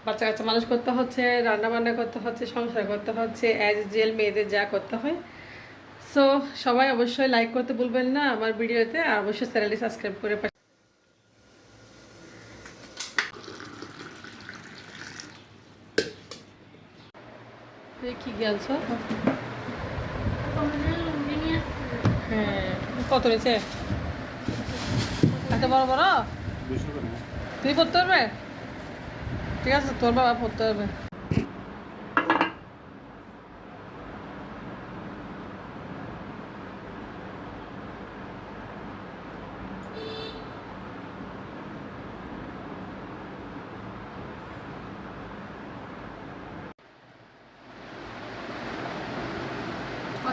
বাচ্চা কাচ্চা মানুষ করতে হচ্ছে, রান্না বান্না করতে হচ্ছে, সংসার করতে হচ্ছে, অ্যাজ জেল মেয়েদের যা করতে হয়। সো সবাই অবশ্যই লাইক করতে ভুলবেন না আমার ভিডিওতে, আর অবশ্যই চ্যানেলটি সাবস্ক্রাইব করে কি গেলছ। হ্যাঁ, কত রয়েছে? এত বড় বড় তুই পড়তে পারবে? ঠিক আছে, তোর বাবা পড়তে পারবে।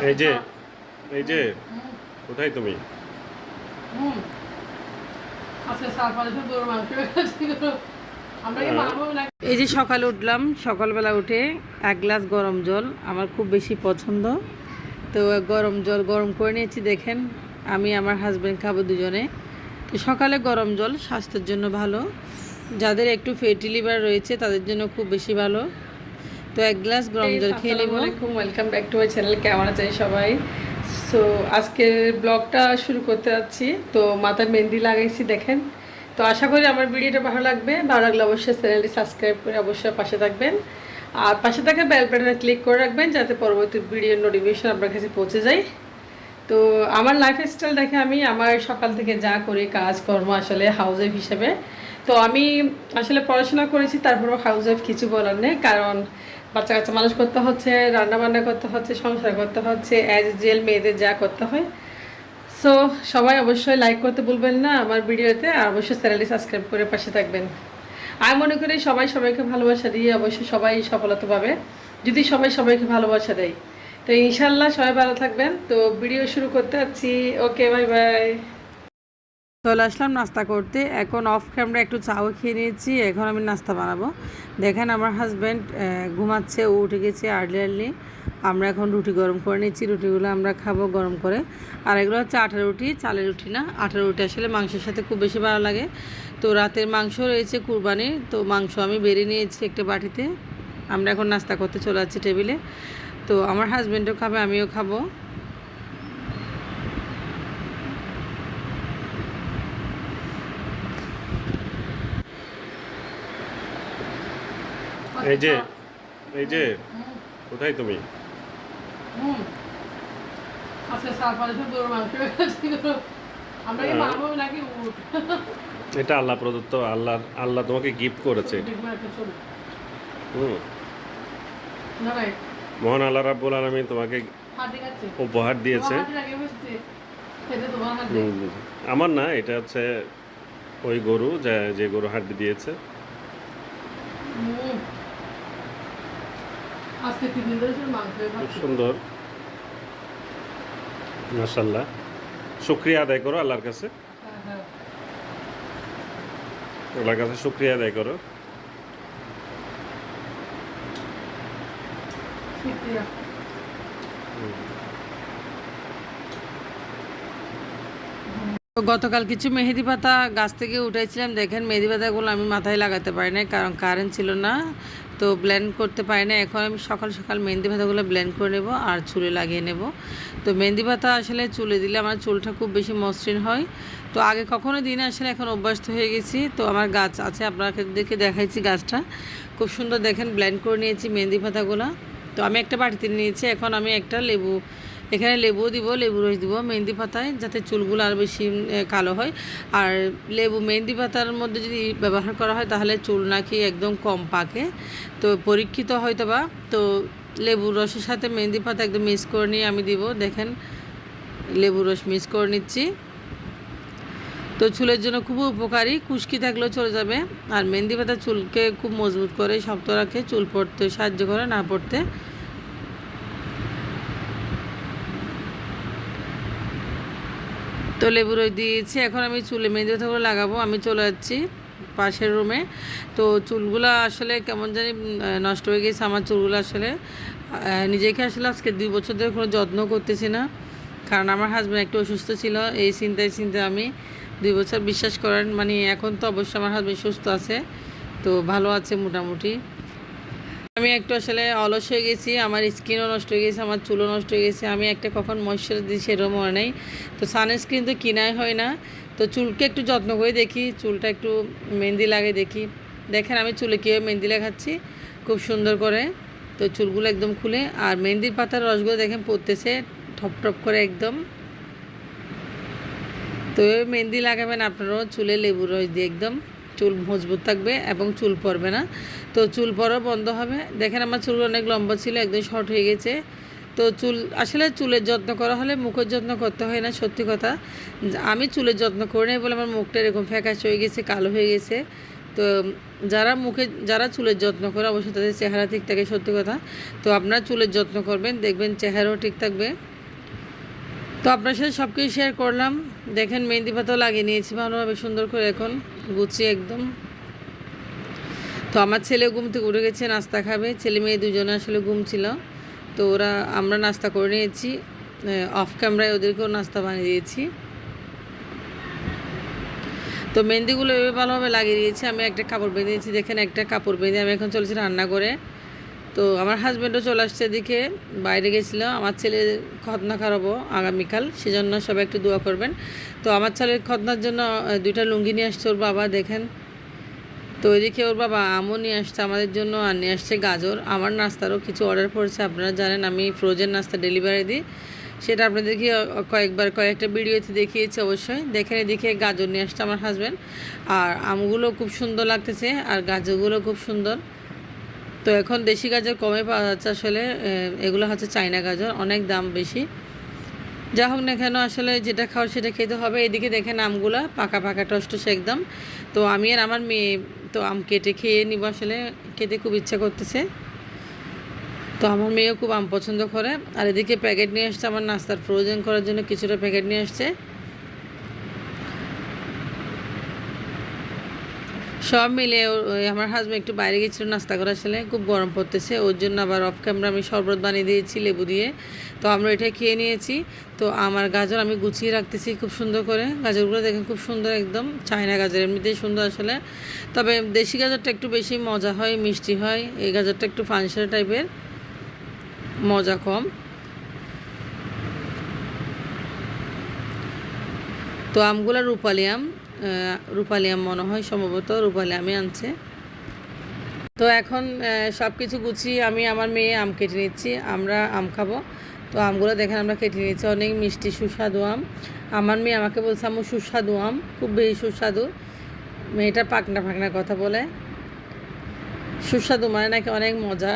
এই যে এই যে কোথায় তুমি? এই যে সকালে উঠলাম, সকালবেলা উঠে এক গ্লাস গরম জল আমার খুব বেশি পছন্দ। তো গরম জল গরম করে নিয়েছি, দেখেন আমি আমার হাজব্যান্ড খাবো দুজনে। তো সকালে গরম জল স্বাস্থ্যের জন্য ভালো, যাদের একটু ফ্যাটি লিভার রয়েছে তাদের জন্য খুব বেশি ভালো। তো এক গ্লাস গরম জল খেয়ে নেব। Welcome back to my channel, কেমন আছেন সবাই? সো আজকের ব্লগটা শুরু করতে যাচ্ছি। তো মাথায় মেহেন্দি লাগাইছি দেখেন। তো আশা করি আমার ভিডিওটা ভালো লাগবে, ভালো লাগলে অবশ্যই চ্যানেলটি সাবস্ক্রাইব করে অবশ্যই পাশে থাকবেন, আর পাশে থাকা বেল বাটনে ক্লিক করে রাখবেন যাতে পরবর্তী ভিডিওর নোটিফিকেশন আপনার কাছে পৌঁছে যায়। তো আমার লাইফস্টাইল দেখে আমি আমার সকাল থেকে যা করি কাজকর্ম আসলে হাউস ওয়াইফ হিসেবে। তো আমি আসলে পড়াশোনা করেছি, তারপরেও হাউস ওয়াইফ কিছু বলার নেই, কারণ বাচ্চা কাচ্চা মানুষ করতে হচ্ছে, রান্না বান্না করতে হচ্ছে, সংসার করতে হচ্ছে, অ্যাজ জেল মেয়েদের যা করতে হয়। সো সবাই অবশ্যই লাইক করতে ভুলবেন না আমার ভিডিওতে, আর অবশ্যই চ্যানেলটি সাবস্ক্রাইব করে পাশে থাকবেন। আমি মনে করি সবাই সবাইকে ভালোবাসা দিয়ে অবশ্যই সবাই সফলতা পাবে যদি সবাই সবাইকে ভালোবাসা দেয়। তো ইনশাল্লাহ সবাই ভালো থাকবেন। তো ভিডিও শুরু করতে যাচ্ছি। ওকে, বাই বাই। চলে আসলাম নাস্তা করতে, এখন অফ ক্যামেরা একটু চাও খেয়ে নিয়েছি, এখন আমি নাস্তা বানাবো। দেখেন আমার হাজব্যান্ড ঘুমাচ্ছে, ও উঠে গেছে আর্লি। আমরা এখন রুটি গরম করে নিচ্ছি, রুটিগুলো আমরা খাবো গরম করে। আর এগুলো হচ্ছে আটা রুটি, চালের রুটি না, আটা রুটি আসলে মাংসের সাথে খুব বেশি ভালো লাগে। তো রাতের মাংস রয়েছে কুরবানির, তো মাংস আমি বেরিয়ে নিয়েছি একটা বাটিতে। আমরা এখন নাস্তা করতে চলে যাচ্ছি টেবিলে। তো আমার হাজব্যান্ডও খাবে, আমিও খাবো। এই যে এই যে কোথায় তুমি? এটা আল্লাহ প্রদত্ত, আল্লাহ তোমাকে গিফট করেছে। মহান আল্লাহ রাব্বুল আলামিন তোমাকে উপহার দিয়েছে। আমার না, এটা হচ্ছে ওই গরু যে গরু হাড্ডি দিয়েছে। খুব সুন্দর, মাশাআল্লাহ। শুকরিয়া আদায় করো আল্লাহর কাছে, আল্লাহর কাছে শুকরিয়া আদায় করো। তো গতকাল কিছু মেহেদি পাতা গাছ থেকে উঠাইছিলাম, দেখেন মেহেদি পাতাগুলো আমি মাথায় লাগাতে পারি না, কারণ কারেন্ট ছিল না, তো ব্লেন্ড করতে পারি না। এখন আমি সকাল সকাল মেহেন্দি পাতাগুলো ব্লেন্ড করে নেব আর চুলে লাগিয়ে নেব। তো মেহেন্দি পাতা আসলে চুলে দিলে আমার চুলটা খুব বেশি মসৃণ হয়। তো আগে কখনো দিন আসলে এখন অভ্যস্ত হয়ে গেছি। তো আমার গাছ আছে, আপনাদেরকে দেখাইছি গাছটা খুব সুন্দর, দেখেন ব্লেন্ড করে নিয়েছি মেহেন্দি পাতাগুলো। তো আমি একটা বাটিতে নিয়েছি, এখন আমি একটা এখানে লেবু দিব, লেবু রস দিব মেহেন্দি পাতায়, যাতে চুলগুলো আর বেশি কালো হয়। আর মেহেন্দি পাতার মধ্যে যদি ব্যবহার করা হয় তাহলে চুল নাকি একদম কম পাকে। তো পরীক্ষিত হয়তো বা। তো লেবুর রসের সাথে মেহেন্দি পাতা একদম মিক্স করে নিয়ে আমি দিব, দেখেন লেবুর রস মিক্স করে নিচ্ছি। তো চুলের জন্য খুব উপকারী, খুশকি থাকলেও চলে যাবে। আর মেহেন্দি পাতা চুলকে খুব মজবুত করে, শক্ত রাখে, চুল পড়তে সাহায্য করে, না পড়তে। তো লেবু রস দিয়েছি, এখন আমি চুলে মেহেন্দি পাতাগুলো লাগাবো। আমি চলে যাচ্ছি পাশের রুমে। তো চুলগুলো আসলে কেমন জানি নষ্ট হয়ে গেছে আমার চুলগুলো। আসলে নিজেকে আসলে আজকে 2 বছর ধরে কোনো যত্ন করতেছি না, কারণ আমার হাজব্যান্ড একটু অসুস্থ ছিল। এই চিন্তায় আমি 2 বছর, বিশ্বাস করেন মানে এখন তো অবশ্যই আমার হাজব্যান্ড সুস্থ আছে, তো ভালো আছে মোটামুটি। আমি একটু আসলে অলস হয়ে গেছি, আমার স্কিনও নষ্ট হয়ে গেছে, আমার চুলও নষ্ট হয়ে গেছে। আমি একটা কখন ময়শ্চারাইজার দিই সেটাও মনে নেই। তো সানস্ক্রিন তো কিনাই হয় না, তো চুলকে একটু যত্ন করে দেখি, চুলটা একটু মেহেন্দি লাগে দেখি। দেখেন আমি চুলে কীভাবে মেহেন্দি লাগাচ্ছি খুব সুন্দর করে। তো চুলগুলো একদম খুলে, আর মেহেন্দির পাতার রসগুলো দেখেন পড়তেছে ঠপ ঠপ করে একদম। তো মেহেন্দি লাগাবেন আপনারাও চুলে লেবুর রস দিয়ে, একদম চুল মজবুত থাকবে এবং চুল পড়বে না। তো চুল পড়াও বন্ধ হবে। দেখেন আমার চুল অনেক লম্বা ছিল, একদম শর্ট হয়ে গেছে। তো চুল আসলে চুলের যত্ন করা হলে মুখের যত্ন করতে হয় না, সত্যি কথা। আমি চুলের যত্ন করে নেই বলে আমার মুখটা এরকম ফ্যাকাশ হয়ে গেছে, কালো হয়ে গেছে। তো যারা চুলের যত্ন করে অবশ্যই তাদের চেহারা ঠিক থাকে, সত্যি কথা। তো আপনারা চুলের যত্ন করবেন, দেখবেন চেহারাও ঠিক থাকবে। তো আপনার সাথে সব কিছু শেয়ার করলাম। দেখেন মেহেন্দি পাতাও লাগিয়ে নিয়েছি ভালোভাবে সুন্দর করে, এখন গুছিয়ে একদম। তো আমার ছেলে ঘুম থেকে উঠে গেছে, নাস্তা খাবে। ছেলে মেয়ে দুজনে আসলে ঘুম ছিল, তো আমরা নাস্তা করে নিয়েছি। অফ ক্যামেরায় ওদেরকেও নাস্তা বানিয়ে দিয়েছি। তো মেহেন্দিগুলো এভাবে ভালোভাবে লাগিয়ে দিয়েছি। আমি একটা কাপড় বেঁধে দিয়েছি, দেখেন একটা কাপড় বেঁধে আমি এখন চলেছি রান্না করে। তো আমার হাজব্যান্ডও চলে আসছে, এদিকে বাইরে গেছিলো। আমার ছেলে খতনা খারাবো আগামীকাল, সেজন্য সবাই একটু দোয়া করবেন। তো আমার ছেলের খতনার জন্য 2টা লুঙ্গি নিয়ে আসছে ওর বাবা, দেখেন। তো এদিকে ওর বাবা আমও নিয়ে আসছে আমাদের জন্য, আর নিয়ে আসছে গাজর। আমার নাস্তারও কিছু অর্ডার পড়েছে, আপনারা জানেন আমি ফ্রোজেন নাস্তা ডেলিভারি দিই, সেটা আপনাদেরকে কয়েকটা ভিডিওতে দেখিয়েছি অবশ্যই। দেখেন এদিকে গাজর নিয়ে আসছে আমার হাজব্যান্ড, আর আমগুলো খুব সুন্দর লাগতেছে, আর গাজরগুলো খুব সুন্দর। তো এখন দেশি গাজর কমে পাওয়া যাচ্ছে আসলে, এগুলো হচ্ছে চায়না গাজর, অনেক দাম বেশি। যা হোক না কেন আসলে যেটা খাও সেটা খেতে হবে। এদিকে দেখেন আমগুলা পাকা পাকা টসটসে একদম। তো আমি আর আমার মেয়ে তো আম কেটে খেয়ে নিব, আসলে খেতে খুব ইচ্ছা করতেছে। তো আমার মেয়েও খুব আম পছন্দ করে। আর এদিকে প্যাকেট নিয়ে আসছে আমার নাস্তার ফ্রোজেন করার জন্য, কিছুটা প্যাকেট নিয়ে আসছে। সব মিলে আমার হাজব্যান্ড একটু বাইরে গেছিলো নাস্তা করে, আসলে খুব গরম পড়তেছে, ওর জন্য আবার অফ ক্যামেরা আমি শরবত বানিয়ে দিয়েছি লেবু দিয়ে। তো আমরা এটাই খেয়ে নিয়েছি। তো আমার গাজর আমি গুছিয়ে রাখতেছি খুব সুন্দর করে। গাজরগুলো দেখেন খুব সুন্দর, একদম চায়না গাজর এমনিতেই সুন্দর আসলে, তবে দেশি গাজরটা একটু বেশি মজা হয়, মিষ্টি হয়। এই গাজরটা একটু ফানসা টাইপের, মজা কম। তো আমগুলো রূপালি আম মনে হয়, সম্ভবত রূপালি আমই আনছে। তো এখন সব কিছু গুছিয়ে আমি আমার মেয়ে আম কেটে নিচ্ছি, আমরা আম খাবো। তো আমগুলো দেখেন আমরা কেটে নিচ্ছি, অনেক মিষ্টি সুস্বাদু আম। আমার মেয়ে আমাকে বলছে আম্মু সুস্বাদু আম, খুব বেশি সুস্বাদু। মেয়েটা পাকনা পাকনা কথা বলে, সুস্বাদু মানে নাকি অনেক মজা,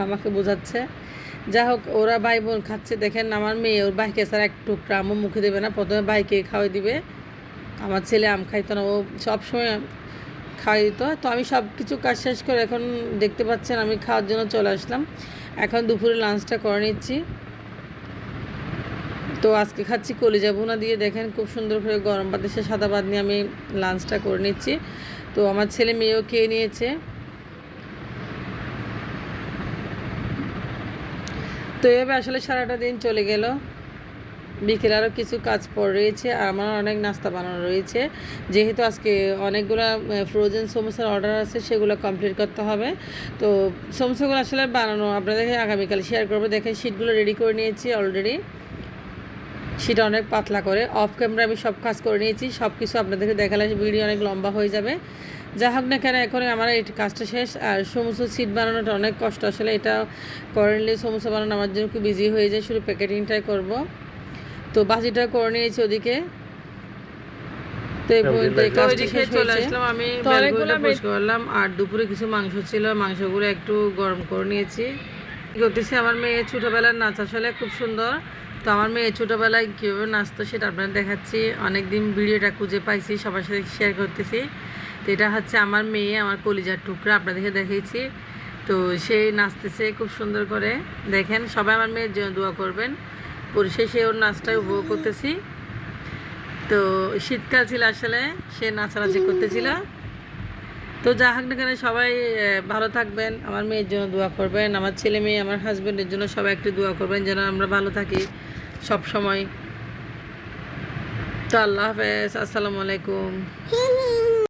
আমাকে বোঝাচ্ছে। যা হোক, ওরা ভাই বোন খাচ্ছে। দেখেন আমার মেয়ে ওর ভাইকে ছাড়া এক টুকরা আমও মুখে দেবে না, প্রথমে ভাইকে খাওয়াই দিবে। আমার ছেলে আম খাইতো না, ও সবসময় খাওয়াই দিত। তো আমি সব কিছু কাজ শেষ করে এখন দেখতে পাচ্ছেন আমি খাওয়ার জন্য চলে আসলাম। এখন দুপুরে লাঞ্চটা করে নিচ্ছি। তো আজকে খাচ্ছি কলিজা ভুনা দিয়ে, দেখেন খুব সুন্দর করে গরম ভাতের সাথে সাদা ভাত নিয়ে আমি লাঞ্চটা করে নিচ্ছি। তো আমার ছেলে মেয়েও খেয়ে নিয়েছে। তো এভাবে আসলে সারাটা দিন চলে গেল। বিকেলে আরও কিছু কাজ পড়ে রয়েছে, আর আমার অনেক নাস্তা বানানো রয়েছে, যেহেতু আজকে অনেকগুলো ফ্রোজেন সমোসার অর্ডার আছে, সেগুলো কমপ্লিট করতে হবে। তো সমোসাগুলো আসলে বানানো আপনাদেরকে আগামীকাল শেয়ার করবো। দেখেন শিটগুলো রেডি করে নিয়েছি অলরেডি, সেটা অনেক পাতলা করে। অফ ক্যামেরা আমি সব কাজ করে নিয়েছি, সব কিছু আপনাদেরকে দেখালে ভিডিও অনেক লম্বা হয়ে যাবে। যা হোক না কেন এখন আমার এই কাজটা শেষ। আর সমোসা সিট বানানোটা অনেক কষ্ট আসলে, এটা করে নিলে সমোসা বানানো আমার জন্য খুব ইজি হয়ে যায়, শুধু প্যাকেটিংটাই করব। তো বাজিটা করে নিয়েছি ওদিকে। তো চলে আসলাম আমি, পোস্ট করলাম। আর দুপুরে কিছু মাংস ছিল, মাংসগুলো একটু গরম করে নিয়েছি। করতেছি আমার মেয়ে ছোটোবেলার নাচ আসলে খুব সুন্দর। তো আমার মেয়ে ছোটোবেলায় কীভাবে নাচতো সেটা আপনাদের দেখাচ্ছি। অনেক দিন ভিডিওটা খুঁজে পাইছি, সবার সাথে শেয়ার করতেছি। তো এটা হচ্ছে আমার মেয়ে, আমার কলিজার টুকরা, আপনাদেরকে দেখিয়েছি। তো সেই নাচতেছে খুব সুন্দর করে, দেখেন। সবাই আমার মেয়ের জন্য দোয়া করবেন। পরিশেষে ওর নাচটাই উপভোগ করতেছি। তো শীতকাল ছিল আসলে, সে নাচানাচি করতেছিল। তো যা হোক না কেন সবাই ভালো থাকবেন, আমার মেয়ের জন্য দোয়া করবেন, আমার ছেলে মেয়ে আমার হাজব্যান্ডের জন্য সবাই একটু দোয়া করবেন যেন আমরা ভালো থাকি সব সময়। তো আল্লাহ হাফেজ, আসসালামু আলাইকুম।